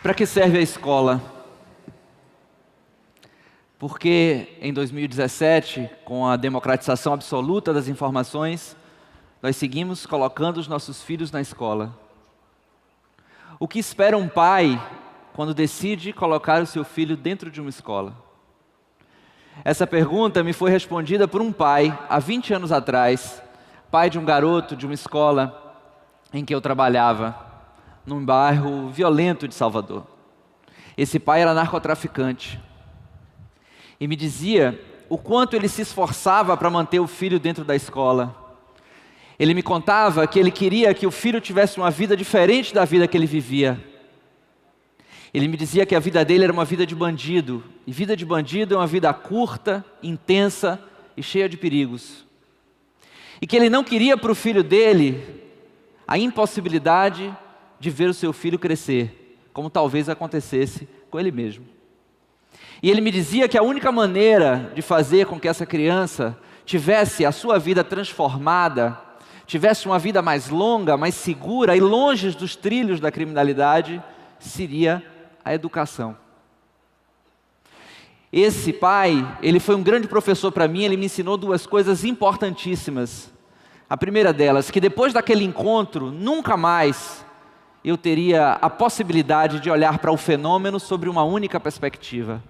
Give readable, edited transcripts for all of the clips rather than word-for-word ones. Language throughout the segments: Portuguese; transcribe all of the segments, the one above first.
Para que serve a escola? Porque em 2017, com a democratização absoluta das informações, nós seguimos colocando os nossos filhos na escola. O que espera um pai quando decide colocar o seu filho dentro de uma escola? Essa pergunta me foi respondida por um pai, há 20 anos atrás, pai de um garoto de uma escola em que eu trabalhava, num bairro violento de Salvador. Esse pai era narcotraficante e me dizia o quanto ele se esforçava para manter o filho dentro da escola. Ele me contava que ele queria que o filho tivesse uma vida diferente da vida que ele vivia. Ele me dizia que a vida dele era uma vida de bandido, e vida de bandido é uma vida curta, intensa e cheia de perigos. E que ele não queria para o filho dele a impossibilidade de ver o seu filho crescer, como talvez acontecesse com ele mesmo. E ele me dizia que a única maneira de fazer com que essa criança tivesse a sua vida transformada, tivesse uma vida mais longa, mais segura e longe dos trilhos da criminalidade, seria a educação. Esse pai, ele foi um grande professor para mim, ele me ensinou duas coisas importantíssimas. A primeira delas, que depois daquele encontro, nunca mais eu teria a possibilidade de olhar para o fenômeno sobre uma única perspectiva.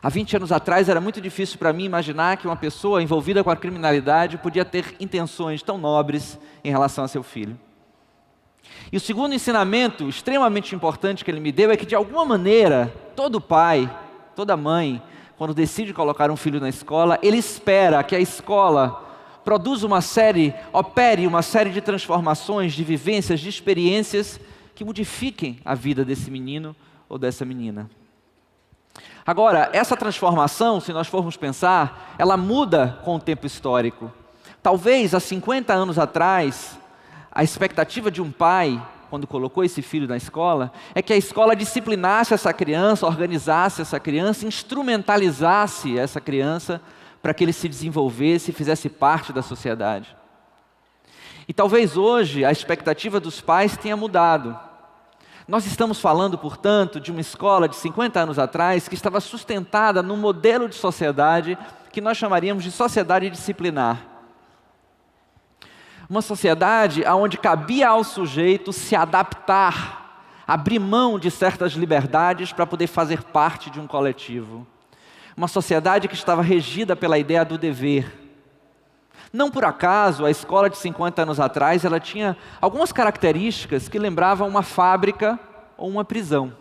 Há 20 anos atrás era muito difícil para mim imaginar que uma pessoa envolvida com a criminalidade podia ter intenções tão nobres em relação a seu filho. E o segundo ensinamento extremamente importante que ele me deu é que, de alguma maneira, todo pai, toda mãe, quando decide colocar um filho na escola, ele espera que a escola produza opere uma série de transformações, de vivências, de experiências que modifiquem a vida desse menino ou dessa menina. Agora, essa transformação, se nós formos pensar, ela muda com o tempo histórico. Talvez há 50 anos atrás, a expectativa de um pai, quando colocou esse filho na escola, é que a escola disciplinasse essa criança, organizasse essa criança, instrumentalizasse essa criança para que ele se desenvolvesse e fizesse parte da sociedade. E talvez hoje a expectativa dos pais tenha mudado. Nós estamos falando, portanto, de uma escola de 50 anos atrás que estava sustentada num modelo de sociedade que nós chamaríamos de sociedade disciplinar. Uma sociedade onde cabia ao sujeito se adaptar, abrir mão de certas liberdades para poder fazer parte de um coletivo. Uma sociedade que estava regida pela ideia do dever. Não por acaso, a escola de 50 anos atrás, ela tinha algumas características que lembravam uma fábrica ou uma prisão.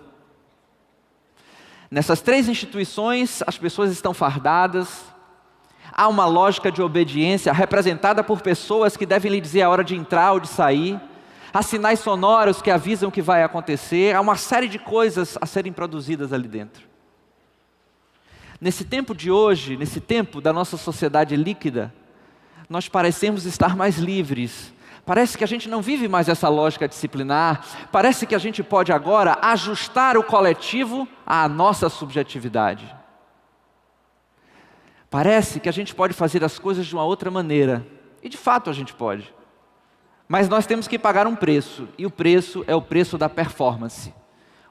Nessas três instituições, as pessoas estão fardadas, há uma lógica de obediência representada por pessoas que devem lhe dizer a hora de entrar ou de sair, há sinais sonoros que avisam o que vai acontecer, há uma série de coisas a serem produzidas ali dentro. Nesse tempo de hoje, nesse tempo da nossa sociedade líquida, nós parecemos estar mais livres. Parece que a gente não vive mais essa lógica disciplinar. Parece que a gente pode agora ajustar o coletivo à nossa subjetividade. Parece que a gente pode fazer as coisas de uma outra maneira. E de fato a gente pode. Mas nós temos que pagar um preço. E o preço é o preço da performance.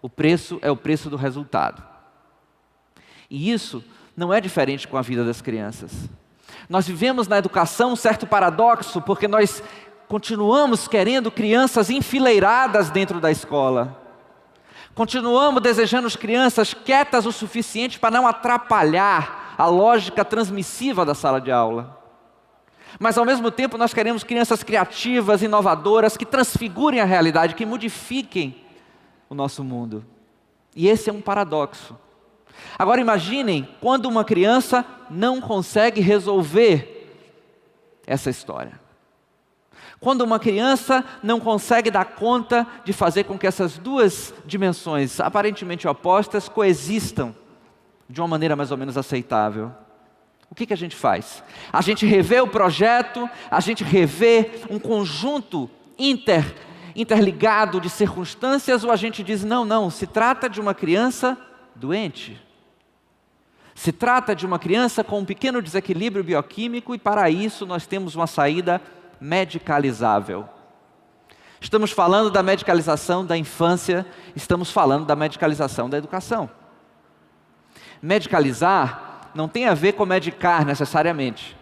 O preço é o preço do resultado. E isso não é diferente com a vida das crianças. Nós vivemos na educação um certo paradoxo, porque nós continuamos querendo crianças enfileiradas dentro da escola. Continuamos desejando as crianças quietas o suficiente para não atrapalhar a lógica transmissiva da sala de aula. Mas ao mesmo tempo nós queremos crianças criativas, inovadoras, que transfigurem a realidade, que modifiquem o nosso mundo. E esse é um paradoxo. Agora imaginem quando uma criança não consegue resolver essa história. Quando uma criança não consegue dar conta de fazer com que essas duas dimensões aparentemente opostas coexistam de uma maneira mais ou menos aceitável. O que a gente faz? A gente revê o projeto, a gente revê um conjunto interligado de circunstâncias, ou a gente diz, não, se trata de uma criança doente. Se trata de uma criança com um pequeno desequilíbrio bioquímico e para isso nós temos uma saída medicalizável. Estamos falando da medicalização da infância, estamos falando da medicalização da educação. Medicalizar não tem a ver com medicar necessariamente.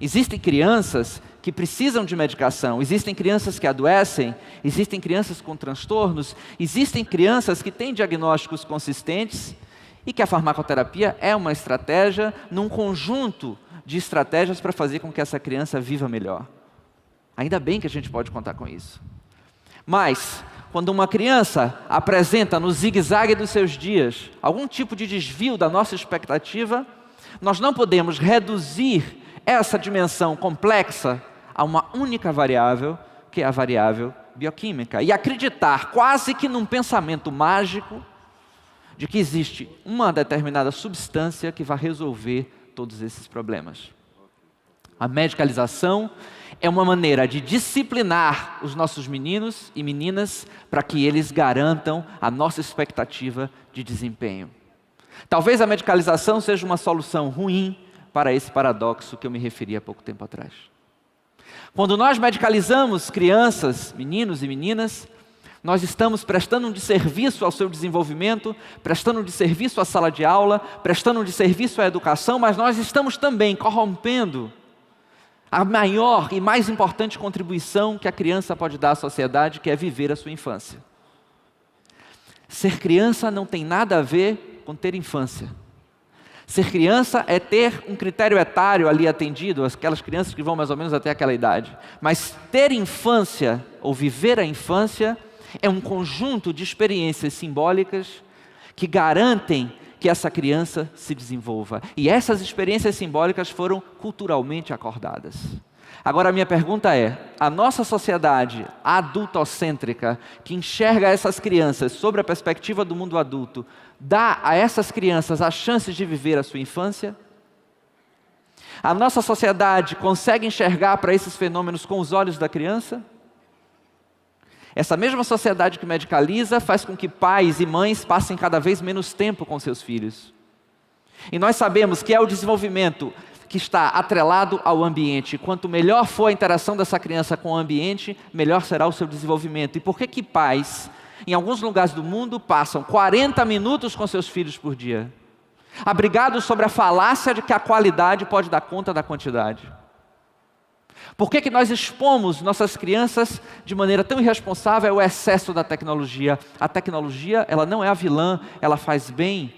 Existem crianças que precisam de medicação, existem crianças que adoecem, existem crianças com transtornos, existem crianças que têm diagnósticos consistentes e que a farmacoterapia é uma estratégia num conjunto de estratégias para fazer com que essa criança viva melhor. Ainda bem que a gente pode contar com isso. Mas, quando uma criança apresenta no zigue-zague dos seus dias algum tipo de desvio da nossa expectativa, nós não podemos reduzir essa dimensão complexa a uma única variável, que é a variável bioquímica, e acreditar quase que num pensamento mágico de que existe uma determinada substância que vai resolver todos esses problemas. A medicalização é uma maneira de disciplinar os nossos meninos e meninas para que eles garantam a nossa expectativa de desempenho. Talvez a medicalização seja uma solução ruim para esse paradoxo que eu me referi há pouco tempo atrás. Quando nós medicalizamos crianças, meninos e meninas, nós estamos prestando um desserviço ao seu desenvolvimento, prestando um desserviço à sala de aula, prestando um desserviço à educação, mas nós estamos também corrompendo a maior e mais importante contribuição que a criança pode dar à sociedade, que é viver a sua infância. Ser criança não tem nada a ver com ter infância. Ser criança é ter um critério etário ali atendido, aquelas crianças que vão mais ou menos até aquela idade. Mas ter infância, ou viver a infância, é um conjunto de experiências simbólicas que garantem que essa criança se desenvolva. E essas experiências simbólicas foram culturalmente acordadas. Agora a minha pergunta é, a nossa sociedade adultocêntrica, que enxerga essas crianças sobre a perspectiva do mundo adulto, dá a essas crianças as chances de viver a sua infância? A nossa sociedade consegue enxergar para esses fenômenos com os olhos da criança? Essa mesma sociedade que medicaliza faz com que pais e mães passem cada vez menos tempo com seus filhos. E nós sabemos que é o desenvolvimento que está atrelado ao ambiente. Quanto melhor for a interação dessa criança com o ambiente, melhor será o seu desenvolvimento. E por que pais, em alguns lugares do mundo, passam 40 minutos com seus filhos por dia, abrigados sobre a falácia de que a qualidade pode dar conta da quantidade? Por que nós expomos nossas crianças de maneira tão irresponsável ao excesso da tecnologia? A tecnologia, ela não é a vilã, ela faz bem,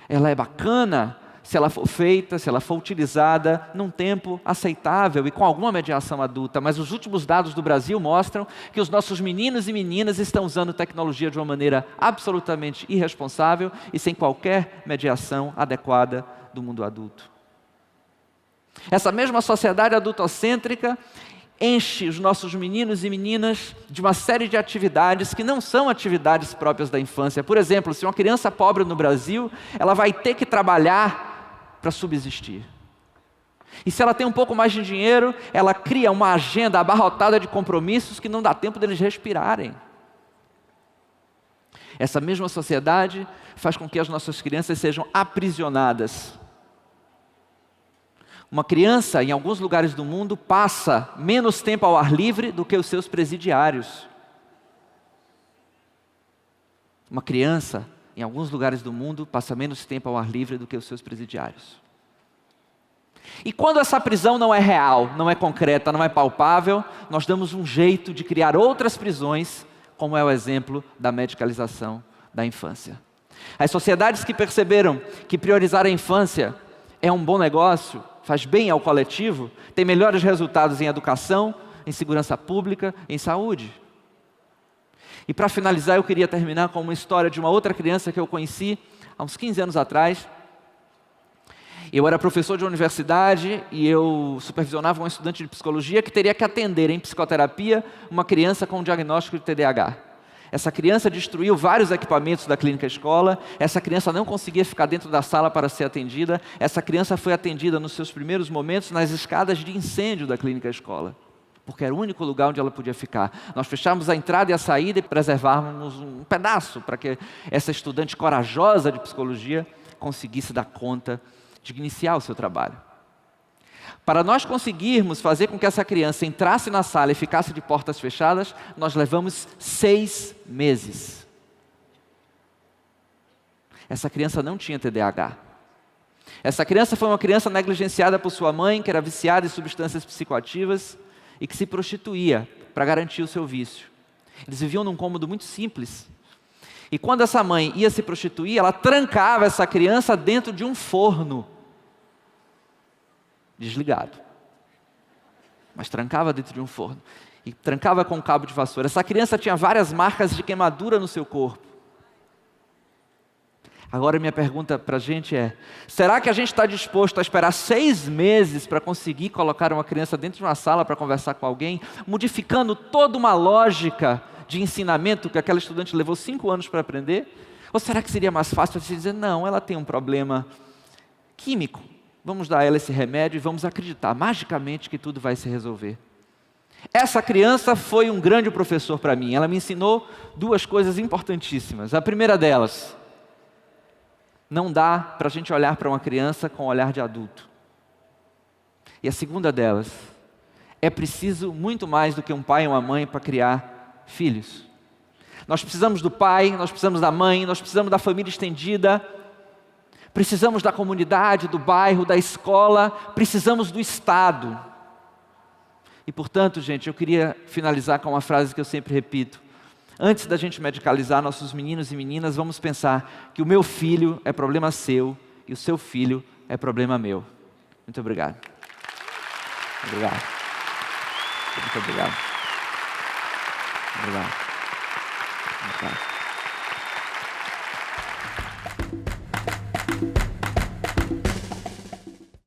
ela é bacana, se ela for feita, se ela for utilizada num tempo aceitável e com alguma mediação adulta. Mas os últimos dados do Brasil mostram que os nossos meninos e meninas estão usando tecnologia de uma maneira absolutamente irresponsável e sem qualquer mediação adequada do mundo adulto. Essa mesma sociedade adultocêntrica enche os nossos meninos e meninas de uma série de atividades que não são atividades próprias da infância. Por exemplo, se uma criança pobre no Brasil, ela vai ter que trabalhar para subsistir. E se ela tem um pouco mais de dinheiro, ela cria uma agenda abarrotada de compromissos que não dá tempo deles respirarem. Essa mesma sociedade faz com que as nossas crianças sejam aprisionadas. Uma criança, em alguns lugares do mundo, passa menos tempo ao ar livre do que os seus presidiários. Uma criança, em alguns lugares do mundo, passa menos tempo ao ar livre do que os seus presidiários. E quando essa prisão não é real, não é concreta, não é palpável, nós damos um jeito de criar outras prisões, como é o exemplo da medicalização da infância. As sociedades que perceberam que priorizar a infância é um bom negócio, faz bem ao coletivo, tem melhores resultados em educação, em segurança pública, em saúde. E para finalizar, eu queria terminar com uma história de uma outra criança que eu conheci há uns 15 anos atrás. Eu era professor de universidade e eu supervisionava um estudante de psicologia que teria que atender em psicoterapia uma criança com um diagnóstico de TDAH. Essa criança destruiu vários equipamentos da clínica escola, essa criança não conseguia ficar dentro da sala para ser atendida, essa criança foi atendida nos seus primeiros momentos nas escadas de incêndio da clínica escola, porque era o único lugar onde ela podia ficar. Nós fechávamos a entrada e a saída e preservávamos um pedaço para que essa estudante corajosa de psicologia conseguisse dar conta de iniciar o seu trabalho. Para nós conseguirmos fazer com que essa criança entrasse na sala e ficasse de portas fechadas, nós levamos 6 meses. Essa criança não tinha TDAH. Essa criança foi uma criança negligenciada por sua mãe, que era viciada em substâncias psicoativas e que se prostituía para garantir o seu vício. Eles viviam num cômodo muito simples. E quando essa mãe ia se prostituir, ela trancava essa criança dentro de um forno desligado. Mas trancava dentro de um forno. E trancava com um cabo de vassoura. Essa criança tinha várias marcas de queimadura no seu corpo. Agora minha pergunta para a gente é: será que a gente está disposto a esperar 6 meses para conseguir colocar uma criança dentro de uma sala para conversar com alguém, modificando toda uma lógica de ensinamento que aquela estudante levou 5 anos para aprender? Ou será que seria mais fácil você dizer: não, ela tem um problema químico, vamos dar a ela esse remédio e vamos acreditar magicamente que tudo vai se resolver? Essa criança foi um grande professor para mim. Ela me ensinou 2 coisas importantíssimas. A primeira delas: não dá para a gente olhar para uma criança com o olhar de adulto. E a segunda delas: é preciso muito mais do que um pai e uma mãe para criar filhos. Nós precisamos do pai, nós precisamos da mãe, nós precisamos da família estendida, precisamos da comunidade, do bairro, da escola, precisamos do Estado. E portanto, gente, eu queria finalizar com uma frase que eu sempre repito: antes da gente medicalizar nossos meninos e meninas, vamos pensar que o meu filho é problema seu e o seu filho é problema meu. Muito obrigado. Obrigado. Muito obrigado. Obrigado. Obrigado.